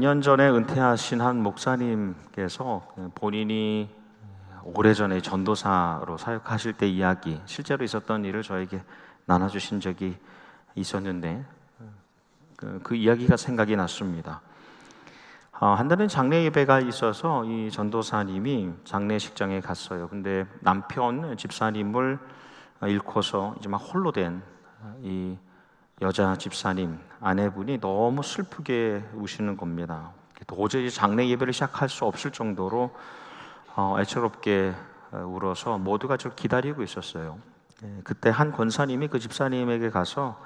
2년 전에 은퇴하신 한 목사님께서 본인이 오래전에 전도사로 사역하실 때 이야기, 실제로 있었던 일을 저에게 나눠주신 적이 있었는데 그 이야기가 생각이 났습니다. 한날은 장례 예배가 있어서 이 전도사님이 장례식장에 갔어요. 근데 남편 집사님을 잃고서 이제 막 홀로 된 이 여자 집사님, 아내분이 너무 슬프게 우시는 겁니다. 도저히 장례 예배를 시작할 수 없을 정도로 애처롭게 울어서 모두가 저를 기다리고 있었어요. 그때 한 권사님이 그 집사님에게 가서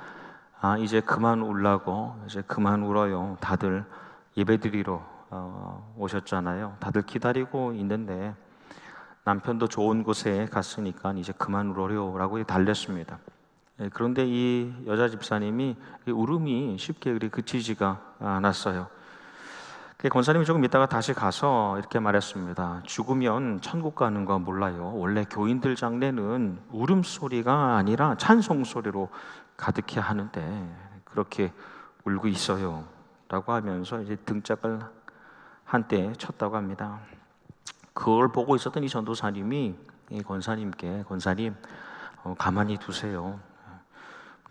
이제 그만 울라고, 이제 그만 울어요. 다들 예배드리러 오셨잖아요. 다들 기다리고 있는데 남편도 좋은 곳에 갔으니까 이제 그만 울어요라고 달랬습니다. 그런데 이 여자 집사님이 울음이 쉽게 그치지가 않았어요. 권사님이 조금 있다가 다시 가서 이렇게 말했습니다. 죽으면 천국 가는 거 몰라요. 원래 교인들 장례는 울음소리가 아니라 찬송소리로 가득해 하는데 그렇게 울고 있어요 라고 하면서 이제 등짝을 한때 쳤다고 합니다. 그걸 보고 있었던 이 전도사님이 이 권사님께, 권사님 가만히 두세요.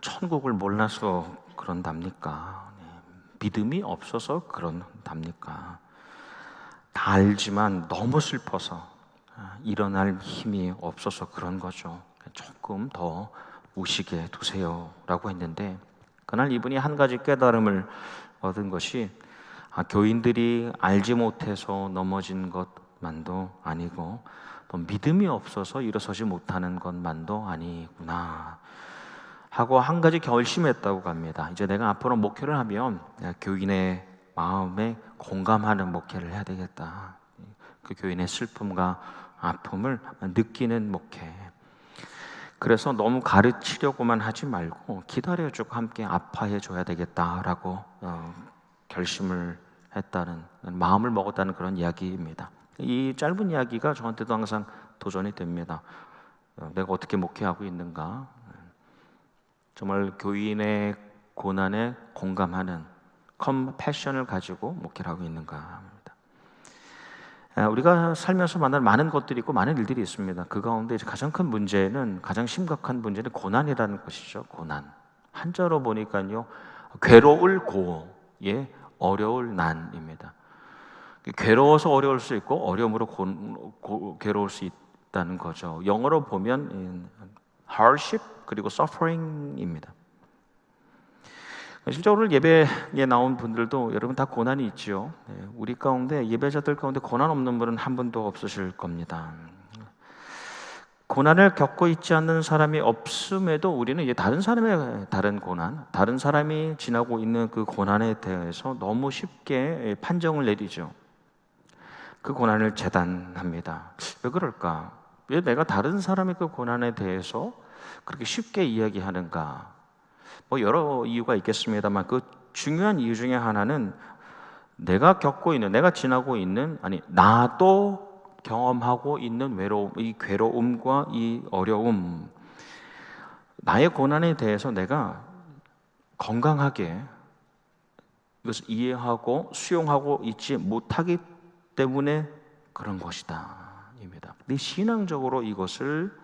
천국을 몰라서 그런답니까? 믿음이 없어서 그런답니까? 다 알지만 너무 슬퍼서 일어날 힘이 없어서 그런 거죠. 조금 더 우시게 두세요 라고 했는데 그날 이분이 한 가지 깨달음을 얻은 것이 교인들이 알지 못해서 넘어진 것만도 아니고 또 믿음이 없어서 일어서지 못하는 것만도 아니구나 하고 한 가지 결심했다고 합니다. 이제 내가 앞으로 목회를 하면 교인의 마음에 공감하는 목회를 해야 되겠다. 그 교인의 슬픔과 아픔을 느끼는 목회. 그래서 너무 가르치려고만 하지 말고 기다려주고 함께 아파해줘야 되겠다라고 결심을 했다는, 마음을 먹었다는 그런 이야기입니다. 이 짧은 이야기가 저한테도 항상 도전이 됩니다. 내가 어떻게 목회하고 있는가? 정말 교인의 고난에 공감하는 컴패션을 가지고 목회를 하고 있는가 합니다. 우리가 살면서 만날 많은 것들이 있고 많은 일들이 있습니다. 그 가운데 가장 큰 문제는, 가장 심각한 문제는 고난이라는 것이죠. 고난. 한자로 보니까요, 괴로울 고에 어려울 난입니다. 괴로워서 어려울 수 있고 어려움으로 괴로울 수 있다는 거죠. 영어로 보면 hardship 그리고 suffering입니다. 실제로 오늘 예배에 나온 분들도 여러분 다 고난이 있죠. 우리 가운데, 예배자들 가운데 고난 없는 분은 한 분도 없으실 겁니다. 고난을 겪고 있지 않는 사람이 없음에도 우리는 이제 다른 사람의 다른 고난, 다른 사람이 지나고 있는 그 고난에 대해서 너무 쉽게 판정을 내리죠. 그 고난을 재단합니다. 왜 그럴까? 왜 내가 다른 사람의 그 고난에 대해서 그렇게 쉽게 이야기하는가? 여러 이유가 있겠습니다만 그 중요한 이유 중에 하나는 내가 겪고 있는, 내가 지나고 있는, 나도 경험하고 있는 외로움, 이 괴로움과 이 어려움, 나의 고난에 대해서 내가 건강하게 이것을 이해하고 수용하고 있지 못하기 때문에 그런 것이다 입니다. 근데 신앙적으로 이것을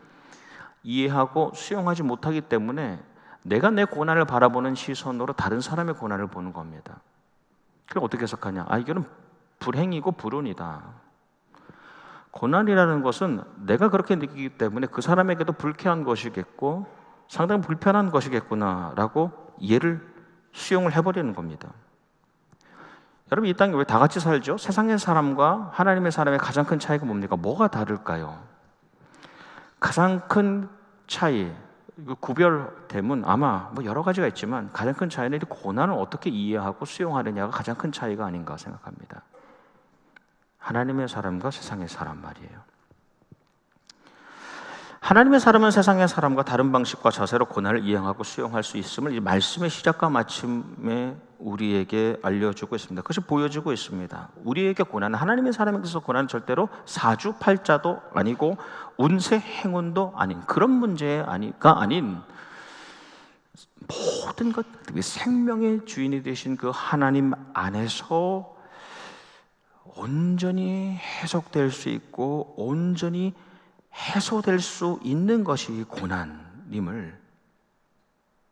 이해하고 수용하지 못하기 때문에 내가 내 고난을 바라보는 시선으로 다른 사람의 고난을 보는 겁니다. 그럼 어떻게 해석하냐? 이거는 불행이고 불운이다. 고난이라는 것은 내가 그렇게 느끼기 때문에 그 사람에게도 불쾌한 것이겠고 상당히 불편한 것이겠구나라고 이해를, 수용을 해버리는 겁니다. 여러분, 이 땅에 왜 다 같이 살죠? 세상의 사람과 하나님의 사람의 가장 큰 차이가 뭡니까? 뭐가 가장 큰 차이, 구별됨은 아마 여러 가지가 있지만 가장 큰 차이는 고난을 어떻게 이해하고 수용하느냐가 가장 큰 차이가 아닌가 생각합니다. 하나님의 사람과 세상의 사람 말이에요. 하나님의 사람은 세상의 사람과 다른 방식과 자세로 고난을 이해하고 수용할 수 있음을 이 말씀의 시작과 마침에 우리에게 알려주고 있습니다. 그것이 보여주고 있습니다. 우리에게 고난은, 하나님의 사람에게서 고난은 절대로 사주팔자도 아니고 운세 행운도 아닌 그런 문제가 아닌 모든 것, 생명의 주인이 되신 그 하나님 안에서 온전히 해석될 수 있고 온전히 해소될 수 있는 것이 고난임을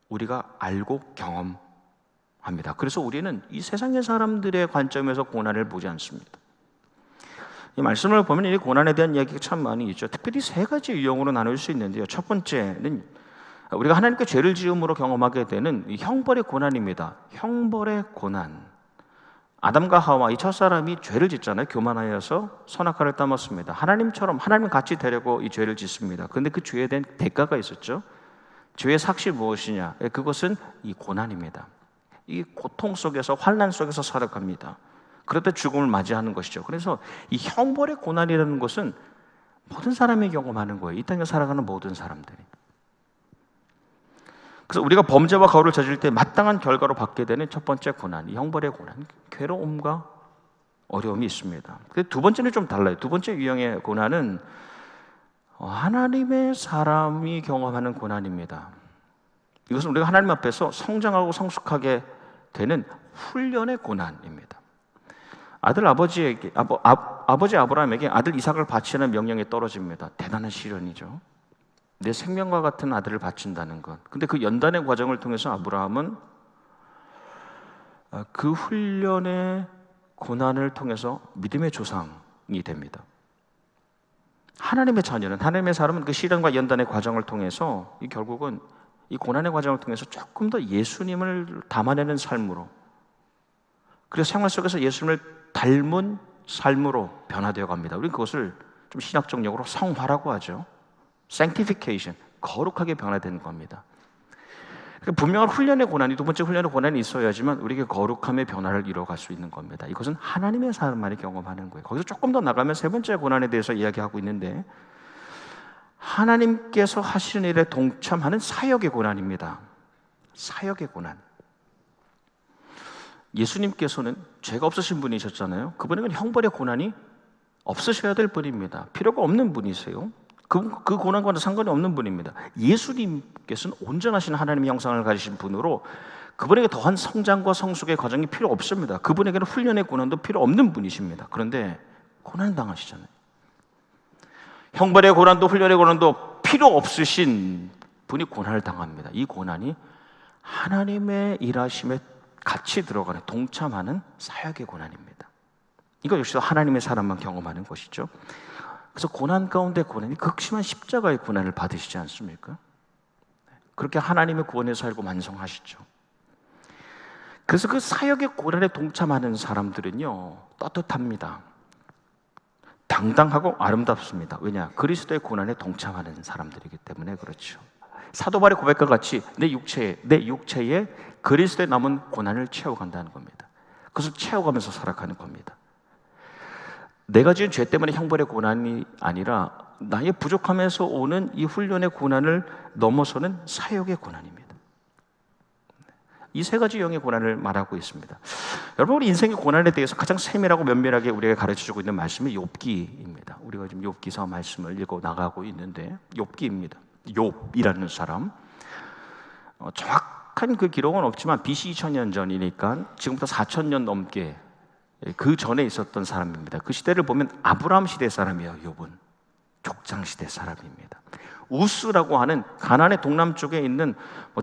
우리가 알고 경험합니다. 그래서 우리는 이 세상의 사람들의 관점에서 고난을 보지 않습니다. 이 말씀을 보면 이 고난에 대한 이야기가 참 많이 있죠. 특별히 세 가지 유형으로 나눌 수 있는데요. 첫 번째는 우리가 하나님께 죄를 지음으로 경험하게 되는 이 형벌의 고난입니다. 형벌의 고난. 아담과 하와 이 첫사람이 죄를 짓잖아요. 교만하여서 선악과를 따먹습니다. 하나님처럼 하나님 같이 되려고 이 죄를 짓습니다. 그런데 그 죄에 대한 대가가 있었죠. 죄의 삭시 무엇이냐? 그것은 이 고난입니다. 이 고통 속에서 환난 속에서 살아갑니다. 그럴 때 죽음을 맞이하는 것이죠. 그래서 이 형벌의 고난이라는 것은 모든 사람이 경험하는 거예요. 이 땅에 살아가는 모든 사람들이. 그래서 우리가 범죄와 거울을 저질 때 마땅한 결과로 받게 되는 첫 번째 고난, 이 형벌의 고난, 괴로움과 어려움이 있습니다. 두 번째는 좀 달라요. 두 번째 유형의 고난은 하나님의 사람이 경험하는 고난입니다. 이것은 우리가 하나님 앞에서 성장하고 성숙하게 되는 훈련의 고난입니다. 아버지 아브라함에게 아들 이삭을 바치는 명령이 떨어집니다. 대단한 시련이죠. 내 생명과 같은 아들을 바친다는 것. 근데 그 연단의 과정을 통해서 아브라함은 그 훈련의 고난을 통해서 믿음의 조상이 됩니다. 하나님의 자녀는, 하나님의 사람은 그 시련과 연단의 과정을 통해서 결국은 이 고난의 과정을 통해서 조금 더 예수님을 담아내는 삶으로, 그래서 생활 속에서 예수님을 닮은 삶으로 변화되어 갑니다. 우리는 그것을 좀 신학적 용어로 성화라고 하죠. sanctification, 거룩하게 변화되는 겁니다. 분명한 훈련의 고난이, 두 번째 훈련의 고난이 있어야지만 우리에게 거룩함의 변화를 이루어갈 수 있는 겁니다. 이것은 하나님의 사람만이 경험하는 거예요. 거기서 조금 더 나가면 세 번째 고난에 대해서 이야기하고 있는데, 하나님께서 하시는 일에 동참하는 사역의 고난입니다. 사역의 고난. 예수님께서는 죄가 없으신 분이셨잖아요. 그분에게는 형벌의 고난이 없으셔야 될 분입니다. 필요가 없는 분이세요. 그 고난과는 상관이 없는 분입니다. 예수님께서는 온전하신 하나님의 형상을 가지신 분으로 그분에게 더한 성장과 성숙의 과정이 필요 없습니다. 그분에게는 훈련의 고난도 필요 없는 분이십니다. 그런데 고난을 당하시잖아요. 형벌의 고난도 훈련의 고난도 필요 없으신 분이 고난을 당합니다. 이 고난이 하나님의 일하심에 같이 들어가는, 동참하는 사역의 고난입니다. 이거 역시도 하나님의 사람만 경험하는 것이죠. 그래서 고난 가운데 고난이 극심한 십자가의 고난을 받으시지 않습니까? 그렇게 하나님의 구원에 살고 완성하시죠. 그래서 그 사역의 고난에 동참하는 사람들은요, 떳떳합니다. 당당하고 아름답습니다. 왜냐? 그리스도의 고난에 동참하는 사람들이기 때문에 그렇죠. 사도 바울의 고백과 같이 내 육체에 그리스도의 남은 고난을 채워간다는 겁니다. 그것을 채워가면서 살아가는 겁니다. 내가 지은 죄 때문에 형벌의 고난이 아니라 나의 부족함에서 오는 이 훈련의 고난을 넘어서는 사역의 고난입니다. 이 세 가지 유형의 고난을 말하고 있습니다. 여러분, 우리 인생의 고난에 대해서 가장 세밀하고 면밀하게 우리에게 가르쳐주고 있는 말씀이 욥기입니다. 우리가 지금 욥기서 말씀을 읽어 나가고 있는데, 욥기입니다. 욥이라는 사람, 정확한 그 기록은 없지만 BC 2000년 전이니까 지금부터 4000년 넘게 그 전에 있었던 사람입니다. 그 시대를 보면 아브라함 시대 사람이에요. 욥은 족장 시대 사람입니다. 우스라고 하는 가나안의 동남쪽에 있는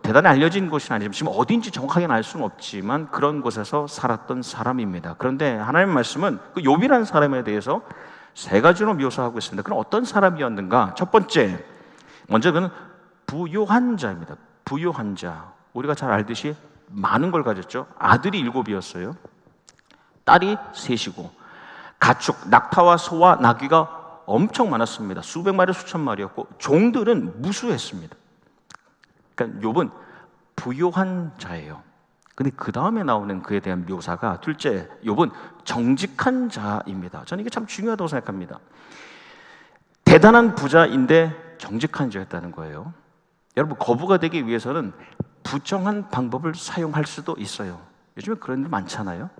대단히 알려진 곳이 아니지만 지금 어딘지 정확하게는 알 수는 없지만 그런 곳에서 살았던 사람입니다. 그런데 하나님의 말씀은 그 욥이라는 사람에 대해서 세 가지로 묘사하고 있습니다. 그럼 어떤 사람이었는가? 첫 번째, 먼저 그는 부요한 자입니다. 부요한 자. 우리가 잘 알듯이 많은 걸 가졌죠. 아들이 7이었어요. 딸이 3이고 가축, 낙타와 소와 나귀가 엄청 많았습니다. 수백 마리, 수천 마리였고 종들은 무수했습니다. 그러니까 욥은 부요한 자예요. 근데 그 다음에 나오는 그에 대한 묘사가, 둘째, 욥은 정직한 자입니다. 저는 이게 참 중요하다고 생각합니다. 대단한 부자인데 정직한 자였다는 거예요. 여러분, 거부가 되기 위해서는 부정한 방법을 사용할 수도 있어요. 요즘에 그런 일 많잖아요.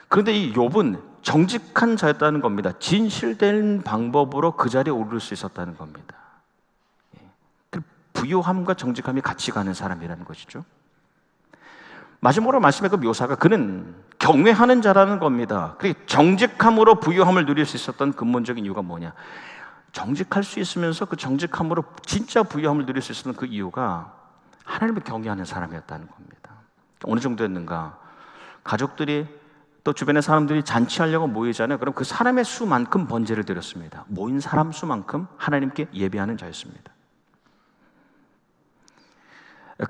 그런데 이 욥은 정직한 자였다는 겁니다. 진실된 방법으로 그 자리에 오를 수 있었다는 겁니다. 부요함과 정직함이 같이 가는 사람이라는 것이죠. 마지막으로 말씀의 그 묘사가, 그는 경외하는 자라는 겁니다. 그리고 정직함으로 부유함을 누릴 수 있었던 근본적인 이유가 뭐냐? 정직할 수 있으면서 그 정직함으로 진짜 부유함을 누릴 수 있었던 그 이유가 하나님을 경외하는 사람이었다는 겁니다. 어느 정도였는가? 가족들이 또 주변의 사람들이 잔치하려고 모이잖아요. 그럼 그 사람의 수만큼 번제를 드렸습니다. 모인 사람 수만큼 하나님께 예배하는 자였습니다.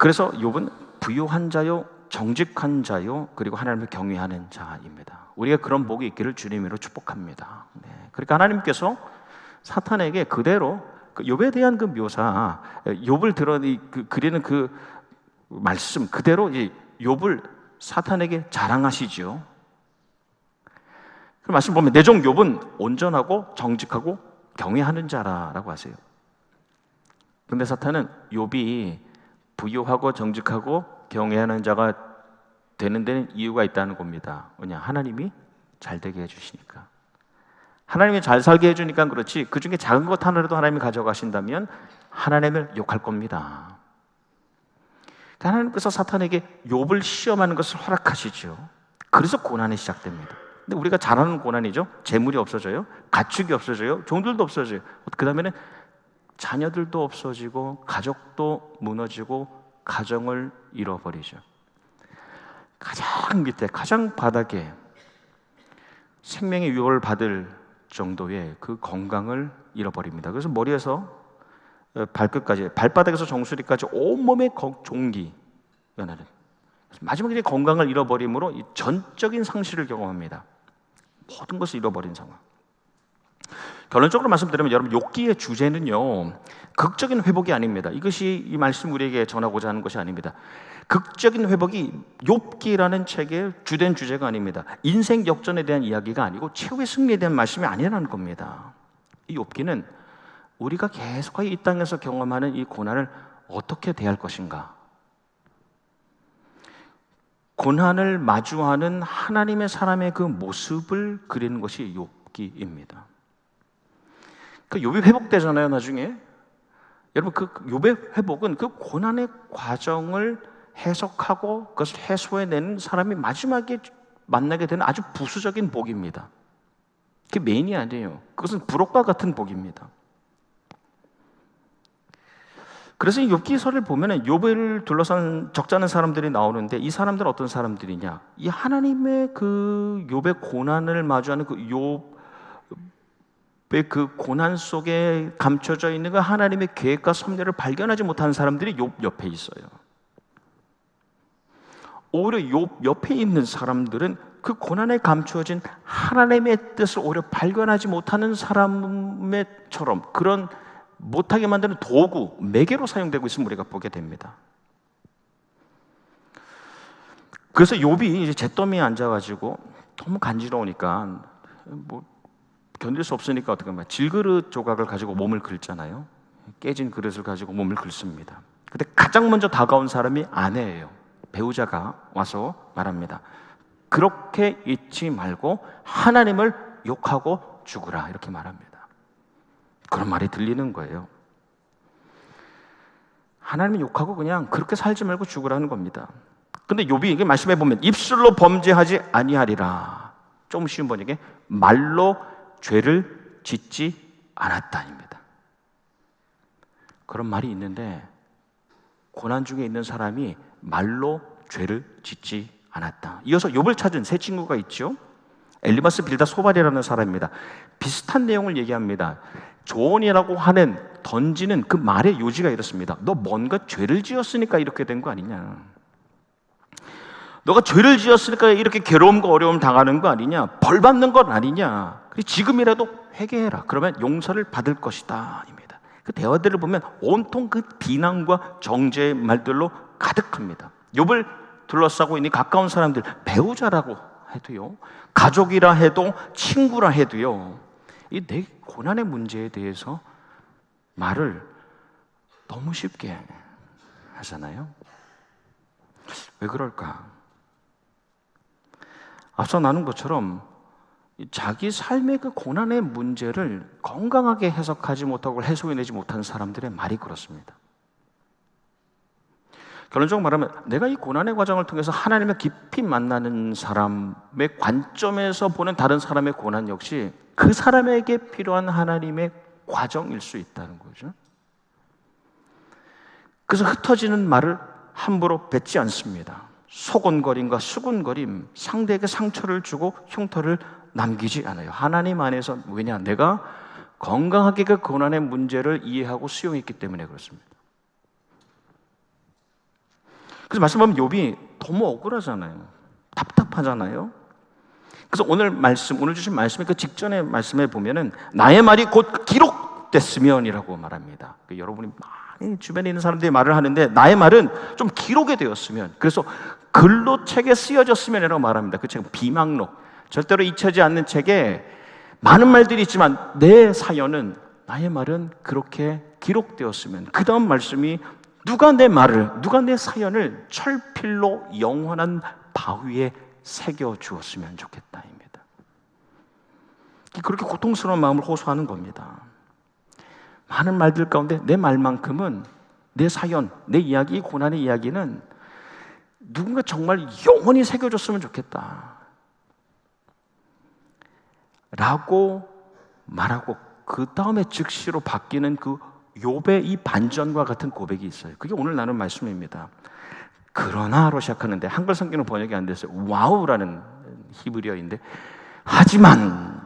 그래서 욥은 부유한 자요, 정직한 자요, 그리고 하나님을 경외하는 자입니다. 우리가 그런 복이 있기를 주님으로 축복합니다. 네. 그러니까 하나님께서 사탄에게 그대로 욥에 대한 그 묘사, 욥을 그리는 그 말씀 그대로 욥을 사탄에게 자랑하시죠. 그 말씀 보면 내 종 욥은 온전하고 정직하고 경외하는 자라고 하세요. 근데 사탄은 욥이 부유하고 정직하고 경외하는 자가 되는 데는 이유가 있다는 겁니다. 뭐냐? 하나님이 잘 되게 해주시니까. 하나님이 잘 살게 해주니까 그렇지, 그 중에 작은 것 하나라도 하나님이 가져가신다면 하나님을 욕할 겁니다. 하나님께서 사탄에게 욥을 시험하는 것을 허락하시죠. 그래서 고난이 시작됩니다. 근데 우리가 잘 아는 고난이죠. 재물이 없어져요, 가축이 없어져요, 종들도 없어져요. 그 다음에는 자녀들도 없어지고 가족도 무너지고 가정을 잃어버리죠. 가장 밑에, 가장 바닥에 생명의 위협을 받을 정도의 그 건강을 잃어버립니다. 그래서 머리에서 발끝까지, 발바닥에서 정수리까지 온몸의 종기 연하는, 마지막에 건강을 잃어버림으로 이 전적인 상실을 경험합니다. 모든 것을 잃어버린 상황. 결론적으로 말씀드리면 여러분, 욥기의 주제는요 극적인 회복이 아닙니다. 이것이 이 말씀 우리에게 전하고자 하는 것이 아닙니다. 극적인 회복이 욥기라는 책의 주된 주제가 아닙니다. 인생 역전에 대한 이야기가 아니고 최후의 승리에 대한 말씀이 아니라는 겁니다. 이 욥기는 우리가 계속하여 이 땅에서 경험하는 이 고난을 어떻게 대할 것인가, 고난을 마주하는 하나님의 사람의 그 모습을 그리는 것이 욥기입니다. 그 욥이 회복되잖아요, 나중에. 여러분, 그 욥의 회복은 그 고난의 과정을 해석하고 그것을 해소해내는 사람이 마지막에 만나게 되는 아주 부수적인 복입니다. 그게 메인이 아니에요. 그것은 부록과 같은 복입니다. 그래서 이 욥기서를 보면은 욥을 둘러싼 적잖은 사람들이 나오는데, 이 사람들은 어떤 사람들이냐? 이 하나님의 그 욥의 고난을 마주하는 그 욥의 그 고난 속에 감춰져 있는 그 하나님의 계획과 섭리를 발견하지 못하는 사람들이 욥 옆에 있어요. 오히려 욥 옆에 있는 사람들은 그 고난에 감추어진 하나님의 뜻을 오히려 발견하지 못하는 사람처럼, 그런 못하게 만드는 도구, 매개로 사용되고 있음을 우리가 보게 됩니다. 그래서 욥이 이제 잿더미에 앉아가지고 너무 간지러우니까 뭐 견딜 수 없으니까 어떻게 하면 질그릇 조각을 가지고 몸을 긁잖아요. 깨진 그릇을 가지고 몸을 긁습니다. 근데 가장 먼저 다가온 사람이 아내예요. 배우자가 와서 말합니다. 그렇게 잊지 말고 하나님을 욕하고 죽으라, 이렇게 말합니다. 그런 말이 들리는 거예요. 하나님을 욕하고 그냥 그렇게 살지 말고 죽으라는 겁니다. 근데 욥이 이게 말씀해 보면 입술로 범죄하지 아니하리라, 좀 쉬운 번역에 말로 죄를 짓지 않았다입니다. 그런 말이 있는데, 고난 중에 있는 사람이 말로 죄를 짓지 않았다. 이어서 욥을 찾은 세 친구가 있죠. 엘리마스 빌다 소발이라는 사람입니다. 비슷한 내용을 얘기합니다. 조언이라고 하는, 던지는 그 말의 요지가 이렇습니다. 너 뭔가 죄를 지었으니까 이렇게 된 거 아니냐, 너가 죄를 지었으니까 이렇게 괴로움과 어려움 당하는 거 아니냐, 벌 받는 건 아니냐, 지금이라도 회개해라, 그러면 용서를 받을 것이다 입니다. 그 대화들을 보면 온통 그 비난과 정죄의 말들로 가득합니다. 욥을 둘러싸고 있는 가까운 사람들, 배우자라고 해도요, 가족이라 해도, 친구라 해도요, 이 내 고난의 문제에 대해서 말을 너무 쉽게 하잖아요. 왜 그럴까? 앞서 나눈 것처럼 자기 삶의 그 고난의 문제를 건강하게 해석하지 못하고 해소해내지 못한 사람들의 말이 그렇습니다. 결론적으로 말하면 내가 이 고난의 과정을 통해서 하나님을 깊이 만나는 사람의 관점에서 보는 다른 사람의 고난 역시 그 사람에게 필요한 하나님의 과정일 수 있다는 거죠. 그래서 흩어지는 말을 함부로 뱉지 않습니다. 소곤거림과 수군거림, 상대에게 상처를 주고 흉터를 남기지 않아요. 하나님 안에서. 왜냐? 내가 건강하게 그 고난의 문제를 이해하고 수용했기 때문에 그렇습니다. 그래서 말씀하면 욥이 너무 억울하잖아요. 답답하잖아요. 그래서 오늘 주신 말씀의 그 직전의 말씀에 보면은 나의 말이 곧 기록됐으면이라고 말합니다. 여러분이 많이 주변에 있는 사람들이 말을 하는데 나의 말은 좀 기록이 되었으면, 그래서 글로 책에 쓰여졌으면이라고 말합니다. 그 책은 비망록, 절대로 잊혀지지 않는 책에 많은 말들이 있지만 내 사연은, 나의 말은 그렇게 기록되었으면. 그 다음 말씀이 누가 내 말을, 누가 내 사연을 철필로 영원한 바위에 새겨 주었으면 좋겠다입니다. 그렇게 고통스러운 마음을 호소하는 겁니다. 많은 말들 가운데 내 말만큼은, 내 사연, 내 이야기, 고난의 이야기는 누군가 정말 영원히 새겨줬으면 좋겠다 라고 말하고, 그 다음에 즉시로 바뀌는 그 욥의 이 반전과 같은 고백이 있어요. 그게 오늘 나눈 말씀입니다. 그러나로 시작하는데 한글 성경은 번역이 안 됐어요. 와우라는 히브리어인데, 하지만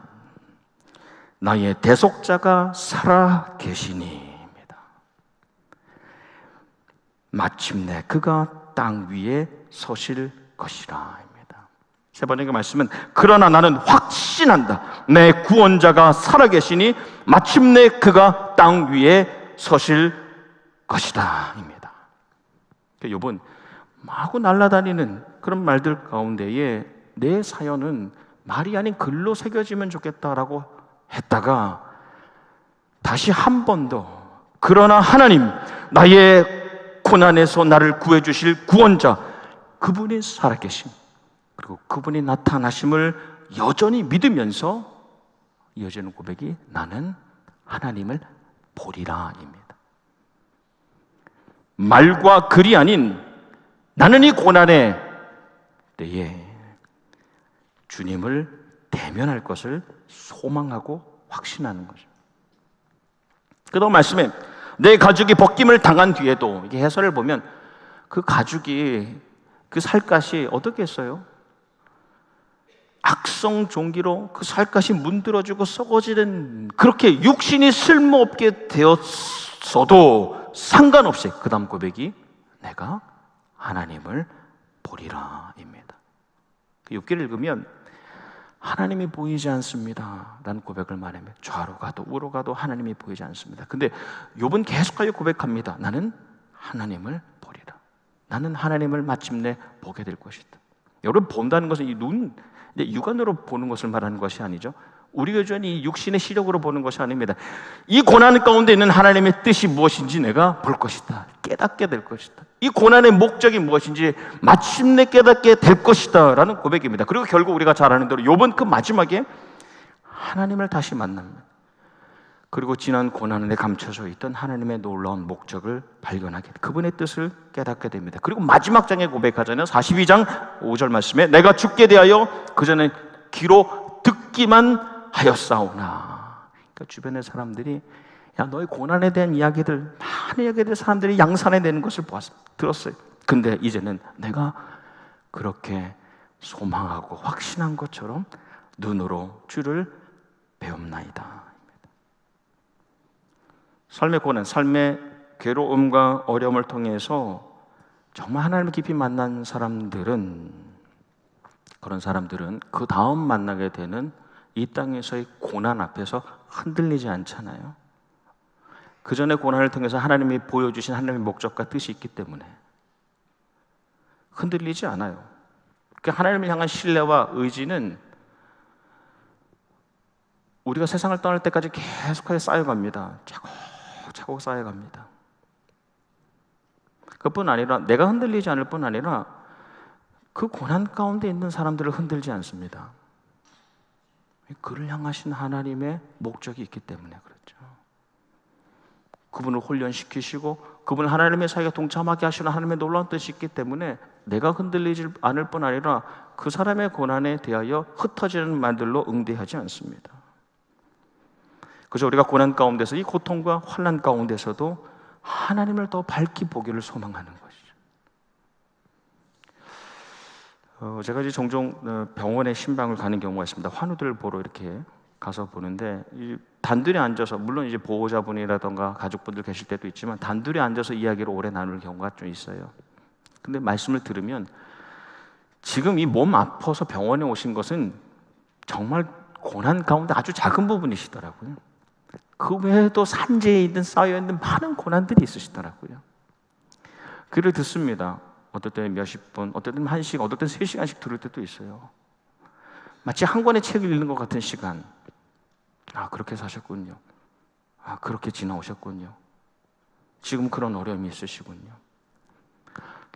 나의 대속자가 살아 계시니입니다. 마침내 그가 땅 위에 서실 것이라 입니다. 세 번째 말씀은 그러나 나는 확신한다. 내 구원자가 살아 계시니 마침내 그가 땅 위에 서실 것이다 입니다. 욥은 마구 날아다니는 그런 말들 가운데에 내 사연은 말이 아닌 글로 새겨지면 좋겠다라고 했다가 다시 한 번 더, 그러나 하나님, 나의 고난에서 나를 구해주실 구원자, 그분이 살아계심, 그리고 그분이 나타나심을 여전히 믿으면서 이어지는 고백이 나는 하나님을 보리라 입니다. 말과 글이 아닌 나는 이 고난의 때에 주님을 대면할 것을 소망하고 확신하는 거죠. 그 다음 말씀에 내 가죽이 벗김을 당한 뒤에도, 이게 해설을 보면 그 가죽이, 그 살갗이 어떻게 했어요? 악성 종기로 그 살갗이 문드러지고 썩어지는, 그렇게 육신이 쓸모없게 되었어도 상관없이 그 다음 고백이 내가 하나님을 보리라 입니다. 욥기를 읽으면 하나님이 보이지 않습니다 라는 고백을 말하면 좌로 가도 우로 가도 하나님이 보이지 않습니다. 근데 욥은 계속하여 고백합니다. 나는 하나님을 보리라. 나는 하나님을 마침내 보게 될 것이다. 여러분, 본다는 것은 이 눈, 육안으로 보는 것을 말하는 것이 아니죠. 우리가 여전히 육신의 시력으로 보는 것이 아닙니다. 이 고난 가운데 있는 하나님의 뜻이 무엇인지 내가 볼 것이다. 깨닫게 될 것이다. 이 고난의 목적이 무엇인지 마침내 깨닫게 될 것이다 라는 고백입니다. 그리고 결국 우리가 잘 아는 대로 욥은 그 마지막에 하나님을 다시 만납니다. 그리고 지난 고난에 감춰져 있던 하나님의 놀라운 목적을 발견하게, 그분의 뜻을 깨닫게 됩니다. 그리고 마지막 장에 고백하잖아요. 42장 5절 말씀에 내가 죽게 대하여 그전에 귀로 듣기만 하였사오나. 그러니까 주변의 사람들이, 야, 너의 고난에 대한 이야기들, 많은 이야기들 사람들이 양산해 내는 것을 들었어요. 근데 이제는 내가 그렇게 소망하고 확신한 것처럼 눈으로 주를 배움나이다. 삶의 고난, 삶의 괴로움과 어려움을 통해서 정말 하나님을 깊이 만난 사람들은, 그런 사람들은 그 다음 만나게 되는 이 땅에서의 고난 앞에서 흔들리지 않잖아요. 그 전에 고난을 통해서 하나님이 보여주신 하나님의 목적과 뜻이 있기 때문에 흔들리지 않아요. 하나님을 향한 신뢰와 의지는 우리가 세상을 떠날 때까지 계속해서 쌓여갑니다. 차곡차곡 쌓여갑니다. 그뿐 아니라 내가 흔들리지 않을 뿐 아니라 그 고난 가운데 있는 사람들을 흔들지 않습니다. 그를 향하신 하나님의 목적이 있기 때문에 그렇죠. 그분을 훈련시키시고 그분을 하나님의 사역에 동참하게 하시는 하나님의 놀라운 뜻이 있기 때문에 내가 흔들리지 않을 뿐 아니라 그 사람의 고난에 대하여 흩어지는 말들로 응대하지 않습니다. 그래서 우리가 고난 가운데서 이 고통과 환난 가운데서도 하나님을 더 밝히 보기를 소망하는 것이죠. 제가 이제 종종 병원에 신방을 가는 경우가 있습니다. 환우들 보러 이렇게 가서 보는데 단둘이 앉아서, 물론 이제 보호자분이라던가 가족분들 계실 때도 있지만 단둘이 앉아서 이야기를 오래 나눌 경우가 좀 있어요. 근데 말씀을 들으면 지금 이 몸 아파서 병원에 오신 것은 정말 고난 가운데 아주 작은 부분이시더라고요. 그 외에도 산재에 있는 쌓여있는 많은 고난들이 있으시더라고요. 글을 듣습니다. 어떨 때는 몇십 분, 어떨 때는 1시간, 어떨 때는 3시간씩 들을 때도 있어요. 마치 한 권의 책을 읽는 것 같은 시간. 아, 그렇게 사셨군요. 아, 그렇게 지나오셨군요. 지금 그런 어려움이 있으시군요.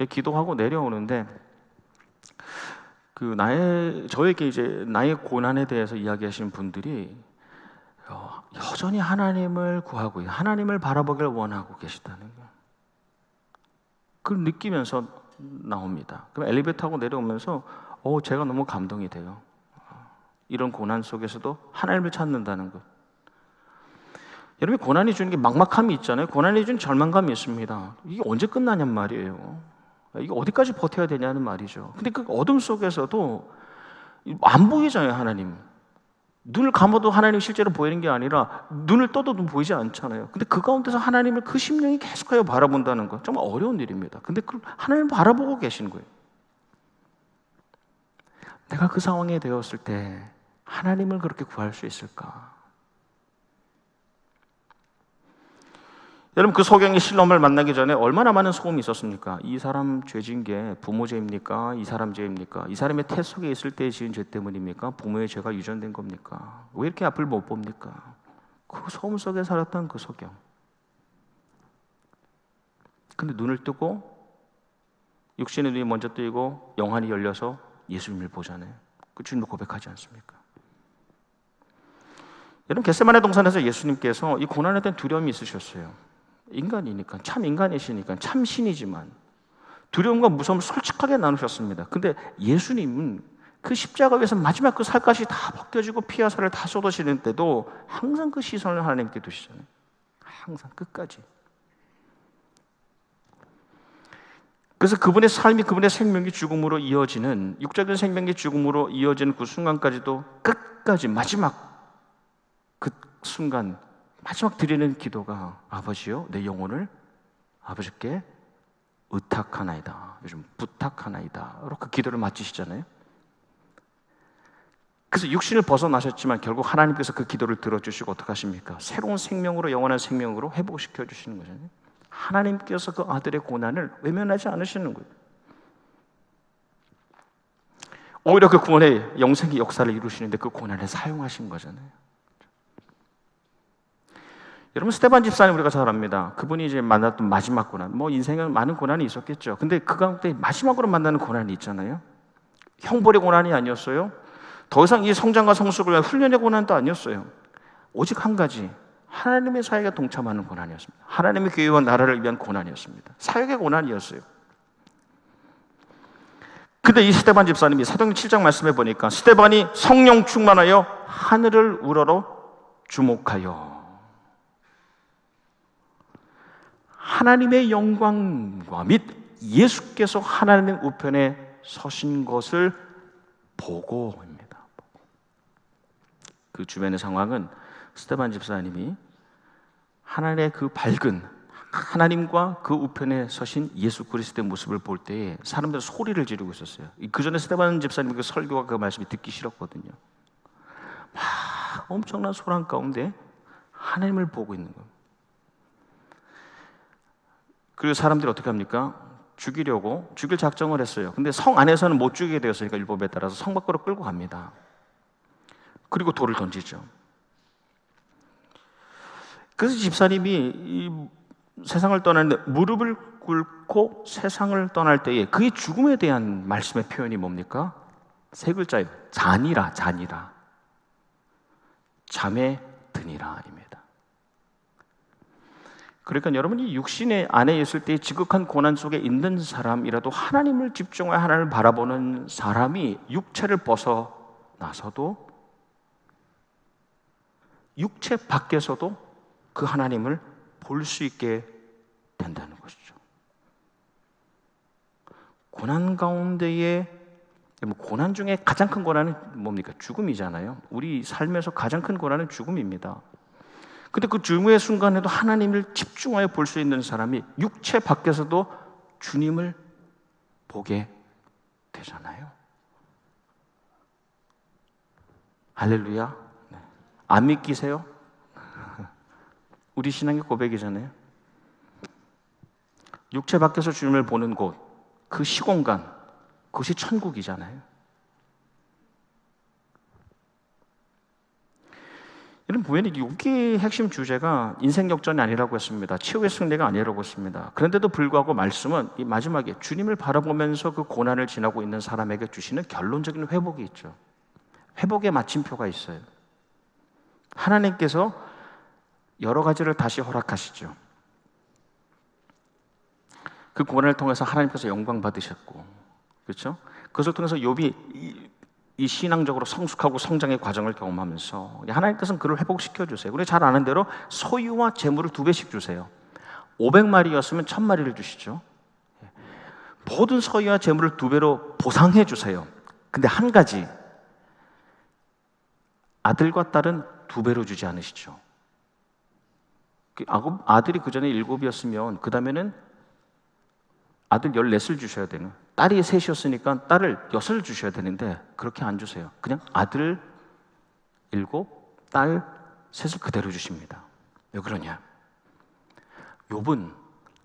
기도하고 내려오는데 저에게 이제 나의 고난에 대해서 이야기하시는 분들이 여전히 하나님을 구하고 하나님을 바라보기를 원하고 계시다는 거예요. 그걸 느끼면서 나옵니다. 그럼 엘리베이터 타고 내려오면서 제가 너무 감동이 돼요. 이런 고난 속에서도 하나님을 찾는다는 것. 여러분, 고난이 주는 게 막막함이 있잖아요. 고난이 주는 절망감이 있습니다. 이게 언제 끝나냔 말이에요. 이게 어디까지 버텨야 되냐는 말이죠. 근데 그 어둠 속에서도 안 보이잖아요, 하나님. 눈을 감아도 하나님이 실제로 보이는 게 아니라 눈을 떠도 눈 보이지 않잖아요. 근데 그 가운데서 하나님을 그 심령이 계속하여 바라본다는 것, 정말 어려운 일입니다. 근데 그 하나님을 바라보고 계신 거예요. 내가 그 상황에 되었을 때 하나님을 그렇게 구할 수 있을까? 여러분, 그 소경이 실롬을 만나기 전에 얼마나 많은 소음이 있었습니까? 이 사람 죄진 게 부모 죄입니까? 이 사람 죄입니까? 이 사람의 태 속에 있을 때 지은 죄 때문입니까? 부모의 죄가 유전된 겁니까? 왜 이렇게 앞을 못 봅니까? 그 소음 속에 살았던 그 소경. 근데 눈을 뜨고 육신의 눈이 먼저 뜨이고 영안이 열려서 예수님을 보잖아요. 그 주님을 고백하지 않습니까? 여러분, 겟세마네 동산에서 예수님께서 이 고난에 대한 두려움이 있으셨어요. 인간이니까, 참 인간이시니까, 참 신이지만 두려움과 무서움을 솔직하게 나누셨습니다. 근데 예수님은 그 십자가 위에서 마지막 그 살갗이 다 벗겨지고 피와 살을 다 쏟으시는 때도 항상 그 시선을 하나님께 두시잖아요. 항상 끝까지. 그래서 그분의 삶이, 그분의 생명이 죽음으로 이어지는, 육적인 생명이 죽음으로 이어지는 그 순간까지도 끝까지 마지막 그 순간, 마지막 드리는 기도가 아버지요, 내 영혼을 아버지께 의탁하나이다, 요즘 부탁하나이다, 그 기도를 마치시잖아요. 그래서 육신을 벗어나셨지만 결국 하나님께서 그 기도를 들어주시고 어떻게 하십니까? 새로운 생명으로, 영원한 생명으로 회복시켜 주시는 거잖아요. 하나님께서 그 아들의 고난을 외면하지 않으시는 거예요. 오히려 그 구원의 영생의 역사를 이루시는데 그 고난을 사용하신 거잖아요. 여러분, 스데반 집사님 우리가 잘 압니다. 그분이 이제 만났던 마지막 고난, 인생은 많은 고난이 있었겠죠. 근데 그 가운데 마지막으로 만나는 고난이 있잖아요. 형벌의 고난이 아니었어요. 더 이상 이 성장과 성숙을 위한 훈련의 고난도 아니었어요. 오직 한 가지, 하나님의 사역에 동참하는 고난이었습니다. 하나님의 교회와 나라를 위한 고난이었습니다. 사역의 고난이었어요. 근데 이 스데반 집사님이 사도행전 7장 말씀해 보니까 스데반이 성령 충만하여 하늘을 우러러 주목하여 하나님의 영광과 및 예수께서 하나님의 우편에 서신 것을 보고입니다. 그 주변의 상황은 스데반 집사님이 하나님의 그 밝은 하나님과 그 우편에 서신 예수 그리스도의 모습을 볼 때에 사람들은 소리를 지르고 있었어요. 그 전에 스데반 집사님의 그 설교와 그 말씀이 듣기 싫었거든요. 막 엄청난 소란 가운데 하나님을 보고 있는 거예요. 그리고 사람들이 어떻게 합니까? 죽일 작정을 했어요. 근데 성 안에서는 못 죽이게 되었으니까 율법에 따라서 성 밖으로 끌고 갑니다. 그리고 돌을 던지죠. 그래서 집사님이 이 세상을 떠나는데 무릎을 꿇고 세상을 떠날 때에 그의 죽음에 대한 말씀의 표현이 뭡니까? 세 글자예요. 잔이라. 잠에 드니라 아닙니다. 그러니까 여러분이 육신의 안에 있을 때 지극한 고난 속에 있는 사람이라도 하나님을 집중하여 하나님을 바라보는 사람이 육체를 벗어나서도 육체 밖에서도 그 하나님을 볼 수 있게 된다는 것이죠. 고난 가운데에, 고난 중에 가장 큰 고난은 뭡니까? 죽음이잖아요. 우리 삶에서 가장 큰 고난은 죽음입니다. 근데 그 죽음의 순간에도 하나님을 집중하여 볼 수 있는 사람이 육체 밖에서도 주님을 보게 되잖아요. 할렐루야. 네. 안 믿기세요? 우리 신앙의 고백이잖아요. 육체 밖에서 주님을 보는 곳, 그 시공간, 그것이 천국이잖아요. 이런 부연이 여기의 핵심 주제가 인생 역전이 아니라고 했습니다. 치유의 승리가 아니라고 했습니다. 그런데도 불구하고 말씀은 이 마지막에 주님을 바라보면서 그 고난을 지나고 있는 사람에게 주시는 결론적인 회복이 있죠. 회복의 마침표가 있어요. 하나님께서 여러 가지를 다시 허락하시죠. 그 고난을 통해서 하나님께서 영광 받으셨고, 그렇죠? 그것을 통해서 욥이 이 신앙적으로 성숙하고 성장의 과정을 경험하면서 하나님께서는 그를 회복시켜 주세요. 우리 잘 아는 대로 소유와 재물을 2배씩 주세요. 500마리였으면 1000마리를 주시죠. 모든 소유와 재물을 2배로 보상해 주세요. 근데 한 가지, 아들과 딸은 2배로 주지 않으시죠. 아들이 그 전에 7이었으면 그 다음에는 아들 14을 주셔야 되는, 딸이 3이었으니까 딸을 6을 주셔야 되는데 그렇게 안 주세요. 그냥 아들 7, 딸 3을 그대로 주십니다. 왜 그러냐? 욥은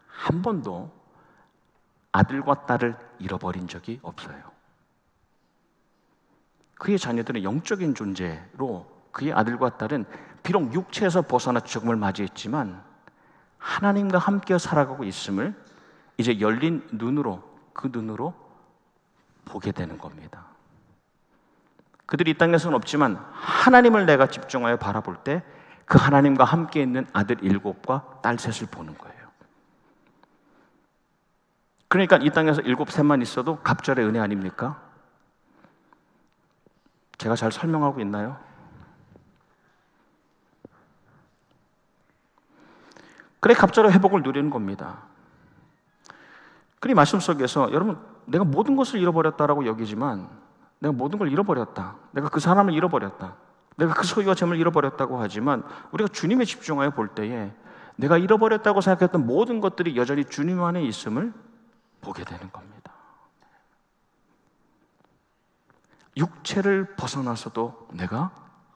한 번도 아들과 딸을 잃어버린 적이 없어요. 그의 자녀들은 영적인 존재로 그의 아들과 딸은 비록 육체에서 벗어나 죽음을 맞이했지만 하나님과 함께 살아가고 있음을 이제 열린 눈으로, 그 눈으로 보게 되는 겁니다. 그들이 이 땅에서는 없지만 하나님을 내가 집중하여 바라볼 때 그 하나님과 함께 있는 아들 7과 딸 3을 보는 거예요. 그러니까 이 땅에서 7, 3만 있어도 갑절의 은혜 아닙니까? 제가 잘 설명하고 있나요? 그래, 갑절의 회복을 누리는 겁니다. 그리 말씀 속에서 여러분, 내가 모든 것을 잃어버렸다라고 여기지만 내가 모든 걸 잃어버렸다, 내가 그 사람을 잃어버렸다, 내가 그 소유와 재물을 잃어버렸다고 하지만 우리가 주님에 집중하여 볼 때에 내가 잃어버렸다고 생각했던 모든 것들이 여전히 주님 안에 있음을 보게 되는 겁니다. 육체를 벗어나서도 내가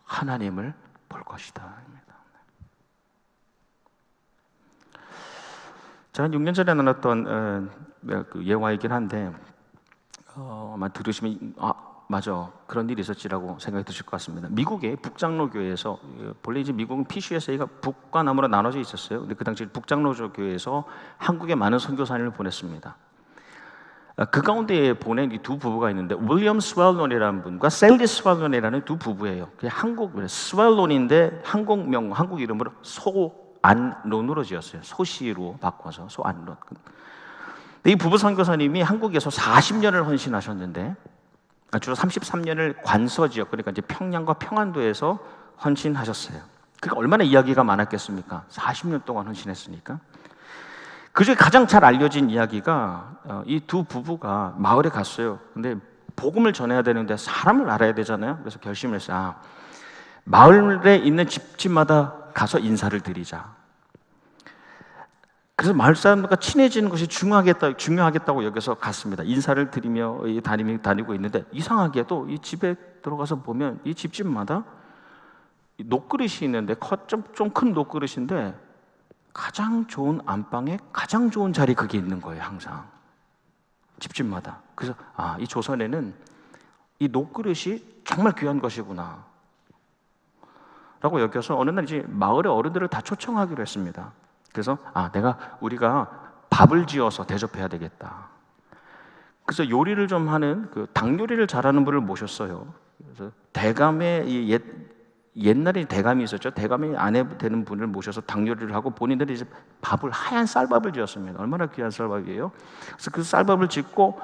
하나님을 볼 것이다. 제가 6년 전에 나눴던 그 예화이긴 한데 아마 들으시면 맞아, 그런 일이 있었지라고 생각이 드실 것 같습니다. 미국의 북장로교회에서, 본래 이제 미국은 PCUSA가 북과 남으로 나눠져 있었어요. 근데 그 당시 북장로교회에서 한국에 많은 선교사님을 보냈습니다. 그 가운데 보낸 이 두 부부가 있는데 윌리엄 스웰론이라는 분과 셀리 스웰론이라는 두 부부예요. 그게 한국 스웰론인데 한국 이름으로 소안론으로 지었어요. 소시로 바꿔서 소안론. 이 부부 선교사님이 한국에서 40년을 헌신하셨는데 주로 33년을 관서 지역, 그러니까 이제 평양과 평안도에서 헌신하셨어요. 그러니까 얼마나 이야기가 많았겠습니까? 40년 동안 헌신했으니까. 그중에 가장 잘 알려진 이야기가 이 두 부부가 마을에 갔어요. 근데 복음을 전해야 되는데 사람을 알아야 되잖아요. 그래서 결심을 했어요. 마을에 있는 집집마다 가서 인사를 드리자. 그래서 마을 사람들과 친해지는 것이 중요하겠다고 여기서 갔습니다. 인사를 드리며 다니고 있는데 이상하게도 이 집에 들어가서 보면 이 집집마다 녹그릇이 있는데 좀 큰 녹그릇인데 가장 좋은 안방에 가장 좋은 자리 그게 있는 거예요. 항상 집집마다. 그래서 이 조선에는 이 녹그릇이 정말 귀한 것이구나 라고 여겨서 어느 날 이제 마을의 어른들을 다 초청하기로 했습니다. 그래서 우리가 밥을 지어서 대접해야 되겠다. 그래서 요리를 좀 하는 그 닭 요리를 잘하는 분을 모셨어요. 그래서 대감의 옛날에 대감이 있었죠. 대감이 아내 되는 분을 모셔서 닭요리를 하고 본인들이 이제 밥을 하얀 쌀밥을 지었습니다. 얼마나 귀한 쌀밥이에요. 그래서 그 쌀밥을 짓고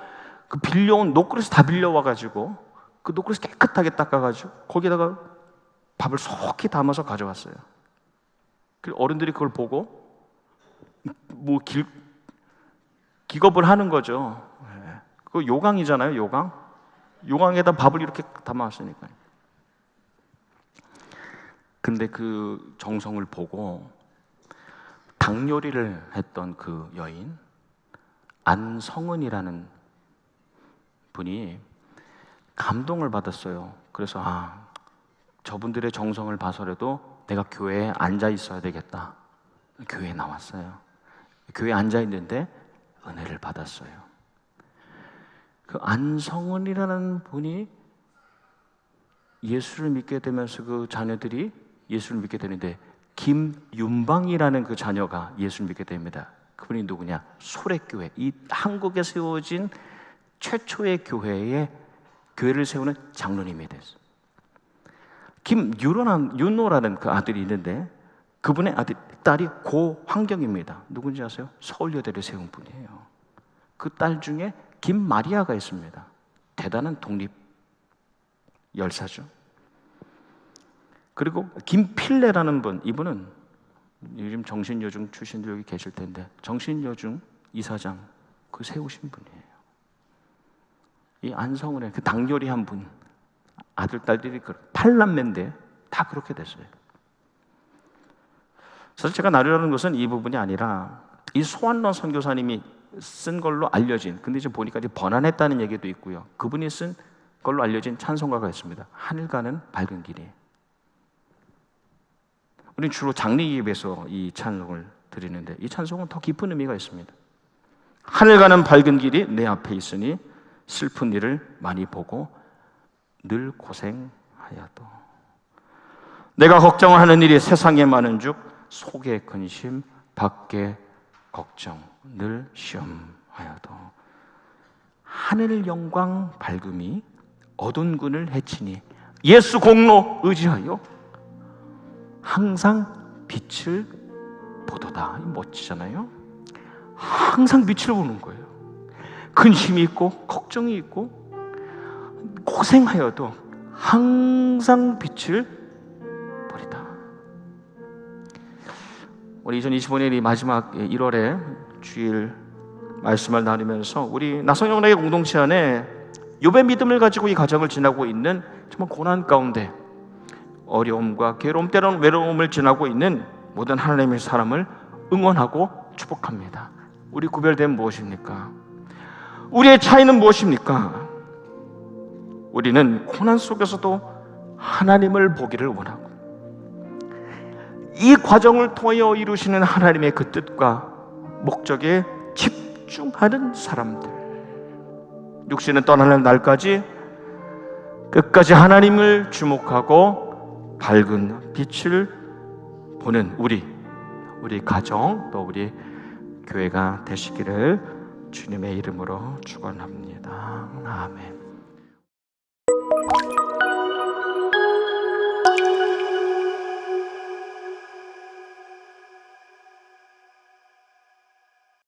그 빌려온 녹그릇을 다 빌려와가지고 그 녹그릇 깨끗하게 닦아가지고 거기다가 밥을 속히 담아서 가져왔어요. 그 어른들이 그걸 보고 뭐 기겁을 하는 거죠. 그 요강이잖아요, 요강. 요강에다 밥을 이렇게 담아왔으니까요. 근데 그 정성을 보고 닭 요리를 했던 그 여인 안성은이라는 분이 감동을 받았어요. 그래서 저분들의 정성을 봐서라도 내가 교회에 앉아 있어야 되겠다. 교회에 나왔어요. 교회에 앉아 있는데 은혜를 받았어요. 그 안성은이라는 분이 예수를 믿게 되면서 그 자녀들이 예수를 믿게 되는데 김윤방이라는 그 자녀가 예수를 믿게 됩니다. 그분이 누구냐? 소래교회. 이 한국에 세워진 최초의 교회를 세우는 장로님이 됐어요. 김윤호라는 그 아들이 있는데 그분의 딸이 고환경입니다. 누군지 아세요? 서울여대를 세운 분이에요. 그 딸 중에 김마리아가 있습니다. 대단한 독립 열사죠. 그리고 김필레라는 분, 이분은 요즘 정신여중 출신들 여기 계실 텐데 정신여중 이사장 그 세우신 분이에요. 이 안성은의 그 닭요리한 분 아들 딸들이 8남매인데 다 그렇게 됐어요. 사실 제가 나누려는 것은 이 부분이 아니라 이 소환론 선교사님이 쓴 걸로 알려진, 근데 이제 보니까 이제 번안했다는 얘기도 있고요. 그분이 쓴 걸로 알려진 찬송가가 있습니다. 하늘 가는 밝은 길이. 우리는 주로 장례 예배에서 이 찬송을 드리는데 이 찬송은 더 깊은 의미가 있습니다. 하늘 가는 밝은 길이 내 앞에 있으니 슬픈 일을 많이 보고 늘 고생하여도 내가 걱정하는 일이 세상에 많은 즉 속에 근심 밖에 걱정 늘 시험하여도 하늘 영광 밝음이 어두운 군을 해치니 예수 공로 의지하여 항상 빛을 보도다. 멋지잖아요. 항상 빛을 보는 거예요. 근심이 있고 걱정이 있고 고생하여도 항상 빛을 보리다. 우리 2025년 이 마지막 1월에 주일 말씀을 나누면서 우리 나성영락의 공동체 안에 욥의 믿음을 가지고 이 가정을 지나고 있는 정말 고난 가운데 어려움과 괴로움 때로는 외로움을 지나고 있는 모든 하나님의 사람을 응원하고 축복합니다. 우리 구별됨 무엇입니까? 우리의 차이는 무엇입니까? 우리는 고난 속에서도 하나님을 보기를 원하고 이 과정을 통하여 이루시는 하나님의 그 뜻과 목적에 집중하는 사람들, 육신은 떠나는 날까지 끝까지 하나님을 주목하고 밝은 빛을 보는 우리 가정 또 우리 교회가 되시기를 주님의 이름으로 축원합니다. 아멘.